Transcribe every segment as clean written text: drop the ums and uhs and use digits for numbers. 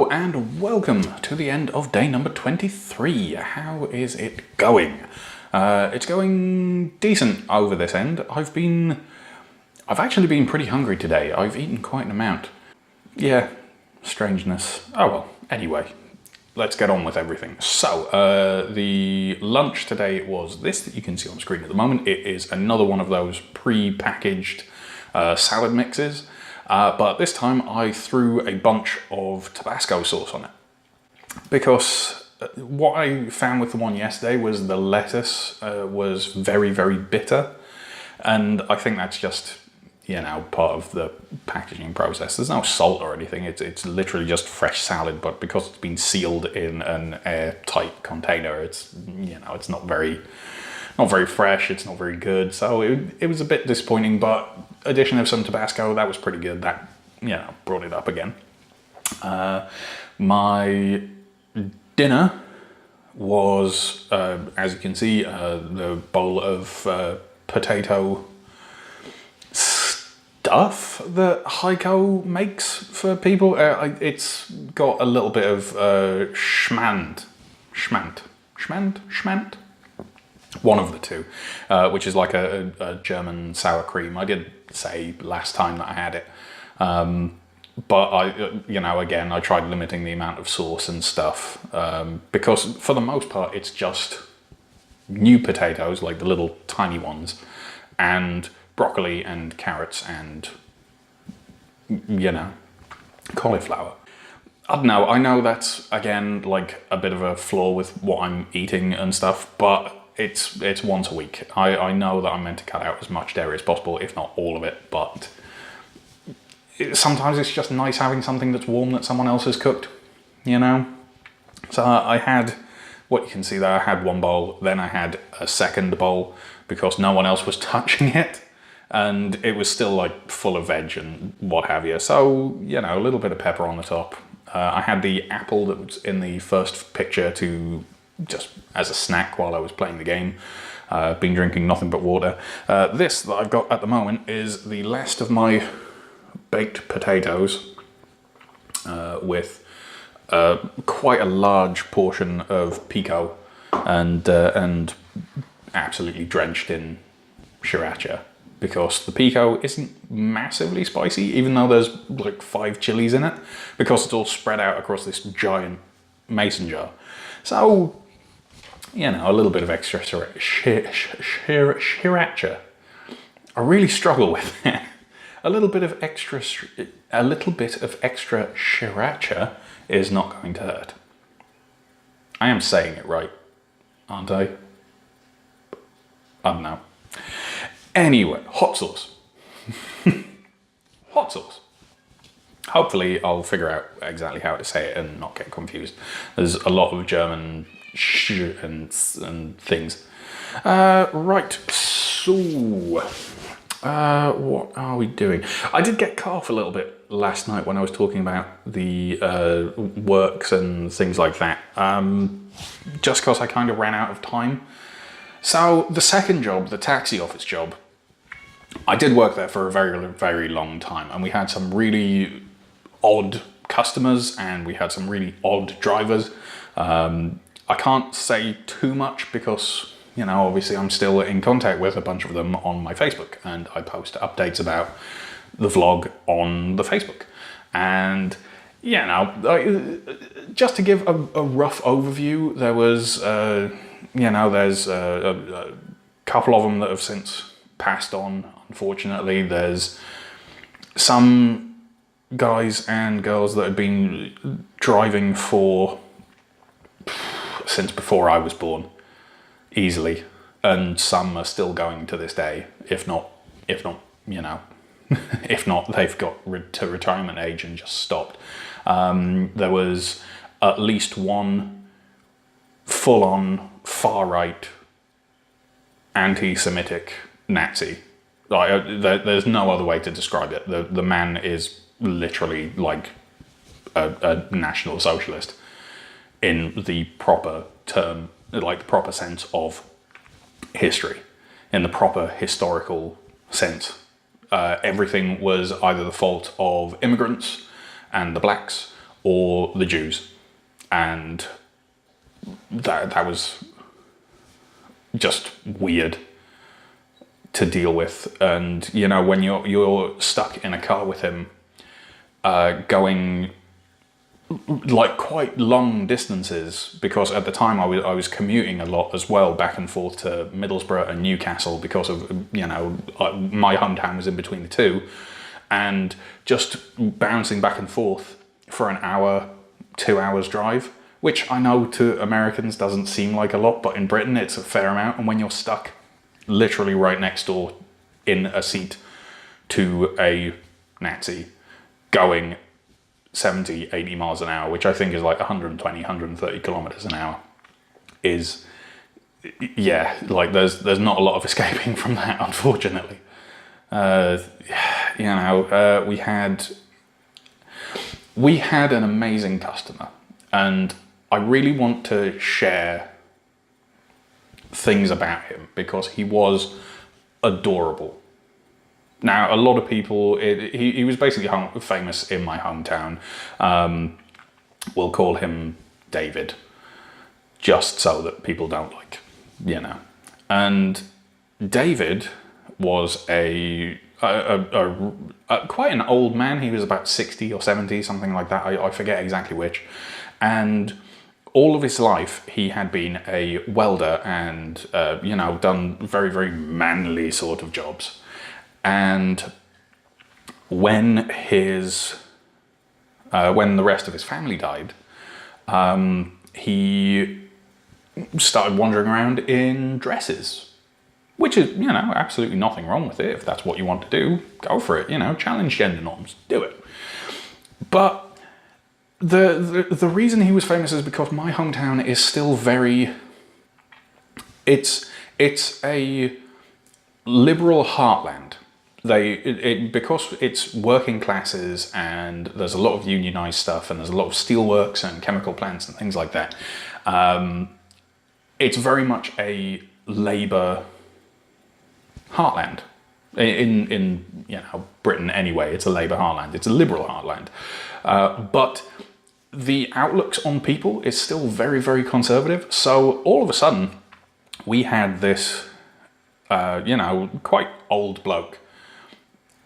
Hello and welcome to the end of day number 23. How is it going? It's going decent over this end. I've actually been pretty hungry today. I've eaten quite an amount. Yeah, strangeness. Oh well, anyway, let's get on with everything. So, the lunch today was this that you can see on screen at the moment. It is another one of those pre-packaged salad mixes. But this time I threw a bunch of Tabasco sauce on it because what I found with the one yesterday was the lettuce was very, very bitter, and I think that's just, you know, part of the packaging process. There's no salt or anything. It's literally just fresh salad, but because it's been sealed in an airtight container, it's, you know, it's not very fresh, it's not very good, so it was a bit disappointing, but addition of some Tabasco, that was pretty good. That, you know, brought it up again. My dinner was, as you can see, the bowl of potato stuff that Heiko makes for people. It's got a little bit of schmand, one of the two, which is like a German sour cream. I did say last time that I had it, but you know, again, I tried limiting the amount of sauce and stuff, because for the most part, it's just new potatoes, like the little tiny ones, and broccoli and carrots and, you know, cauliflower. I don't know, I know that's, again, like a bit of a flaw with what I'm eating and stuff, but it's once a week. I know that I'm meant to cut out as much dairy as possible, if not all of it, but sometimes it's just nice having something that's warm that someone else has cooked, you know? So I had, what you can see there, I had one bowl, then I had a second bowl because no one else was touching it, and it was still like full of veg and what have you. So, you know, a little bit of pepper on the top. I had the apple that was in the first picture to just as a snack while I was playing the game. Been drinking nothing but water. This that I've got at the moment is the last of my baked potatoes with quite a large portion of pico and absolutely drenched in sriracha, because the pico isn't massively spicy, even though there's like 5 chilies in it, because it's all spread out across this giant mason jar. So, you know, a little bit of extra sriracha. I really struggle with it. A little bit of extra sriracha is not going to hurt. I am saying it right, aren't I? I don't know. Anyway, hot sauce. Hot sauce. Hopefully I'll figure out exactly how to say it and not get confused. There's a lot of German sh and things. Right, so what are we doing? I did get cough a little bit last night when I was talking about the works and things like that, just because I kind of ran out of time. So the second job, the taxi office job, I did work there for a very, very long time, and we had some really odd customers and we had some really odd drivers. I can't say too much because, you know, obviously I'm still in contact with a bunch of them on my Facebook, and I post updates about the vlog on the Facebook. And, you know, just to give a rough overview, there was, you know, there's a couple of them that have since passed on, unfortunately. There's some guys and girls that had been driving for since before I was born, easily, and some are still going to this day, if not, you know, if not, they've got to retirement age and just stopped. There was at least one full-on far-right anti-Semitic Nazi. Like, there's no other way to describe it. The man is literally like a National Socialist in the proper term, like the proper sense of history, in the proper historical sense. Everything was either the fault of immigrants and the blacks, or the Jews. And that was just weird to deal with. And, you know, when you're stuck in a car with him, going like quite long distances, because at the time I was commuting a lot as well, back and forth to Middlesbrough and Newcastle, because of, you know, my hometown was in between the two, and just bouncing back and forth for an hour, 2 hours drive, which I know to Americans doesn't seem like a lot, but in Britain it's a fair amount. And when you're stuck literally right next door in a seat to a Nazi going 70, 80 miles an hour, which I think is like 120, 130 kilometers an hour, is, yeah, like there's not a lot of escaping from that, unfortunately. You know, we had an amazing customer, and I really want to share things about him because he was adorable. Now, a lot of people, he was basically famous in my hometown. We'll call him David, just so that people don't, like, you know. And David was quite an old man. He was about 60 or 70, something like that. I forget exactly which. And all of his life, he had been a welder and, you know, done very, very manly sort of jobs. And when the rest of his family died, he started wandering around in dresses, which is, you know, absolutely nothing wrong with it. If that's what you want to do, go for it, you know, challenge gender norms, do it. But the reason he was famous is because my hometown is still very, it's a liberal heartland. Because it's working classes and there's a lot of unionized stuff and there's a lot of steelworks and chemical plants and things like that. It's very much a labor heartland. In you know, Britain anyway, it's a labor heartland. It's a liberal heartland. But the outlooks on people is still very, very conservative. So all of a sudden, we had this, you know, quite old bloke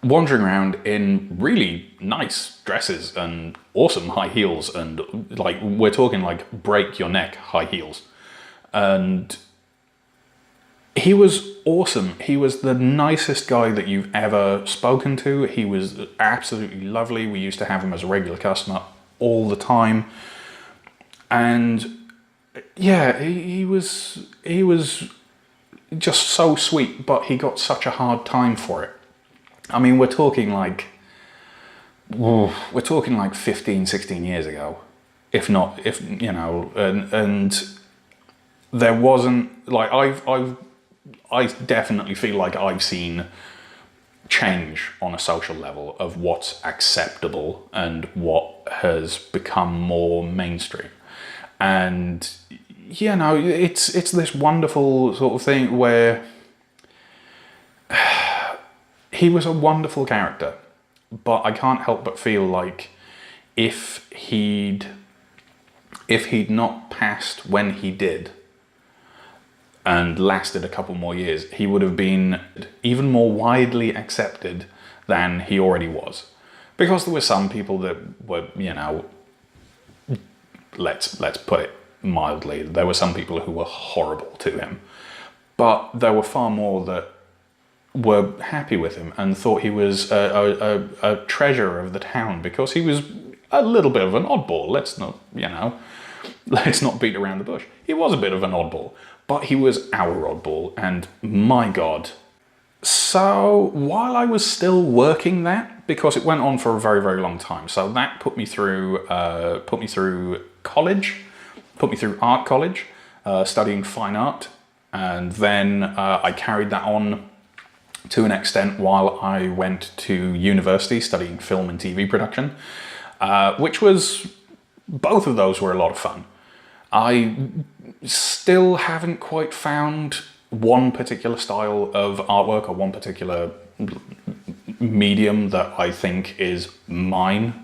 wandering around in really nice dresses and awesome high heels, and like, we're talking like break your neck high heels. And he was awesome. He was the nicest guy that you've ever spoken to. He was absolutely lovely. We used to have him as a regular customer all the time. And yeah, he was just so sweet, but he got such a hard time for it. I mean, we're talking like 15, 16 years ago, if you know, and there wasn't, like, I definitely feel like I've seen change on a social level of what's acceptable and what has become more mainstream. And, you know, it's this wonderful sort of thing where he was a wonderful character, but I can't help but feel like if he'd not passed when he did and lasted a couple more years, he would have been even more widely accepted than he already was. Because there were some people that were, you know, let's put it mildly, there were some people who were horrible to him. But there were far more that were happy with him and thought he was a treasure of the town, because he was a little bit of an oddball. Let's not beat around the bush. He was a bit of an oddball, but he was our oddball, and my God. So while I was still working that, because it went on for a very, very long time, so that put me through college, put me through art college, studying fine art, and then I carried that on to an extent while I went to university studying film and TV production, which was, both of those were a lot of fun. I still haven't quite found one particular style of artwork or one particular medium that I think is mine.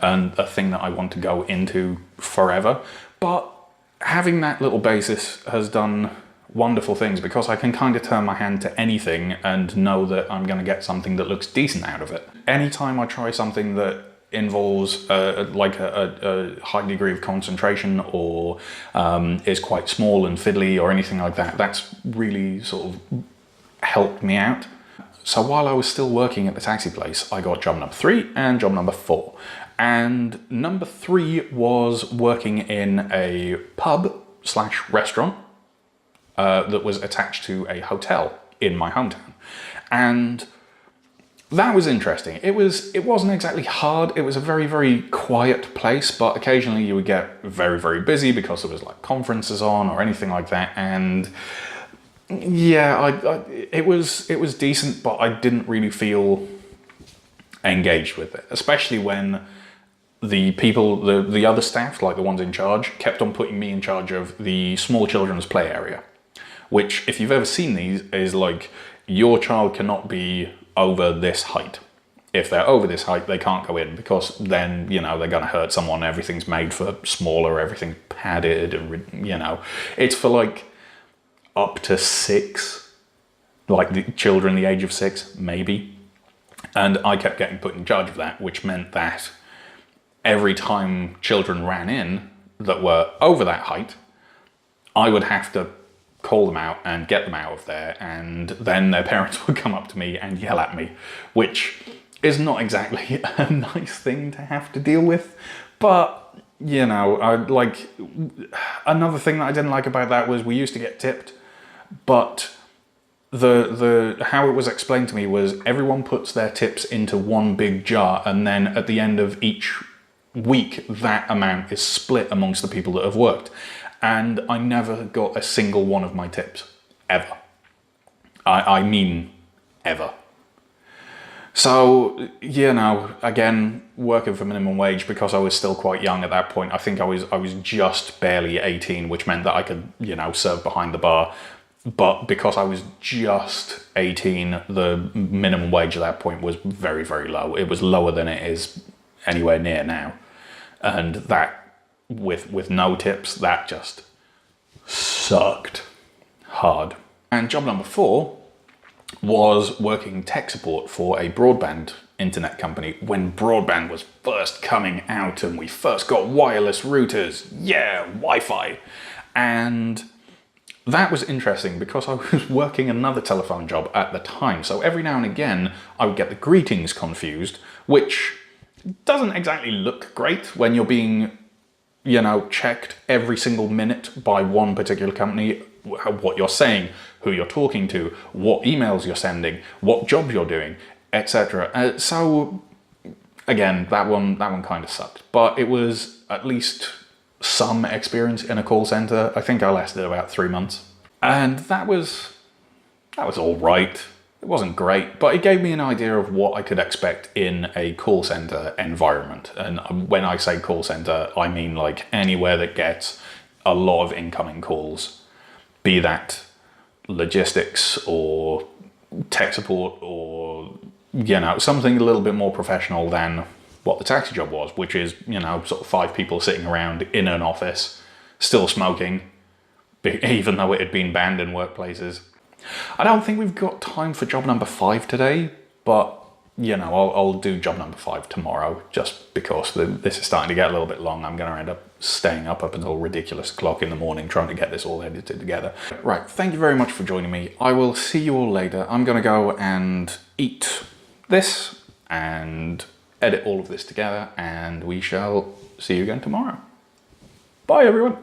and a thing that I want to go into forever. But having that little basis has done wonderful things, because I can kind of turn my hand to anything and know that I'm going to get something that looks decent out of it. Anytime I try something that involves like a high degree of concentration, or is quite small and fiddly or anything like that, that's really sort of helped me out. So while I was still working at the taxi place, I got job number 3 and job number 4. And number 3 was working in a pub/restaurant that was attached to a hotel in my hometown. And that was interesting. It wasn't exactly hard. It was a very, very quiet place, but occasionally you would get very, very busy because there was like conferences on or anything like that. And yeah, it was decent, but I didn't really feel engaged with it, especially when the people, the other staff, like the ones in charge, kept on putting me in charge of the small children's play area, which, if you've ever seen these, is like, your child cannot be over this height. If they're over this height, they can't go in, because then, you know, they're going to hurt someone. Everything's made for smaller, everything's padded, and, you know, it's for like up to 6, like the children the age of 6, maybe. And I kept getting put in charge of that, which meant that every time children ran in that were over that height, I would have to call them out and get them out of there, and then their parents would come up to me and yell at me, which is not exactly a nice thing to have to deal with. But, you know, another thing that I didn't like about that was we used to get tipped, but how it was explained to me was everyone puts their tips into one big jar, and then at the end of each week that amount is split amongst the people that have worked. And I never got a single one of my tips, ever. I mean, ever. So, you know, again, working for minimum wage, because I was still quite young at that point. I think I was just barely 18, which meant that I could, you know, serve behind the bar. But because I was just 18, the minimum wage at that point was very, very low. It was lower than it is anywhere near now. And that, with no tips, that just sucked hard. And job number 4 was working tech support for a broadband internet company when broadband was first coming out and we first got wireless routers. Yeah, Wi-Fi. And that was interesting because I was working another telephone job at the time. So every now and again, I would get the greetings confused, which doesn't exactly look great when you're being, you know, checked every single minute by one particular company, what you're saying, who you're talking to, what emails you're sending, what job you're doing, etc. So again, that one kind of sucked, but it was at least some experience in a call center. I think I lasted about 3 months, and that was all right. It wasn't great, but it gave me an idea of what I could expect in a call center environment. And when I say call center, I mean like anywhere that gets a lot of incoming calls, be that logistics or tech support or, you know, something a little bit more professional than what the taxi job was, which is, you know, sort of 5 people sitting around in an office, still smoking, even though it had been banned in workplaces. I don't think we've got time for job number 5 today, but, you know, I'll do job number 5 tomorrow, just because this is starting to get a little bit long. I'm going to end up staying up until ridiculous o'clock in the morning trying to get this all edited together. Right, thank you very much for joining me. I will see you all later. I'm going to go and eat this and edit all of this together, and we shall see you again tomorrow. Bye, everyone.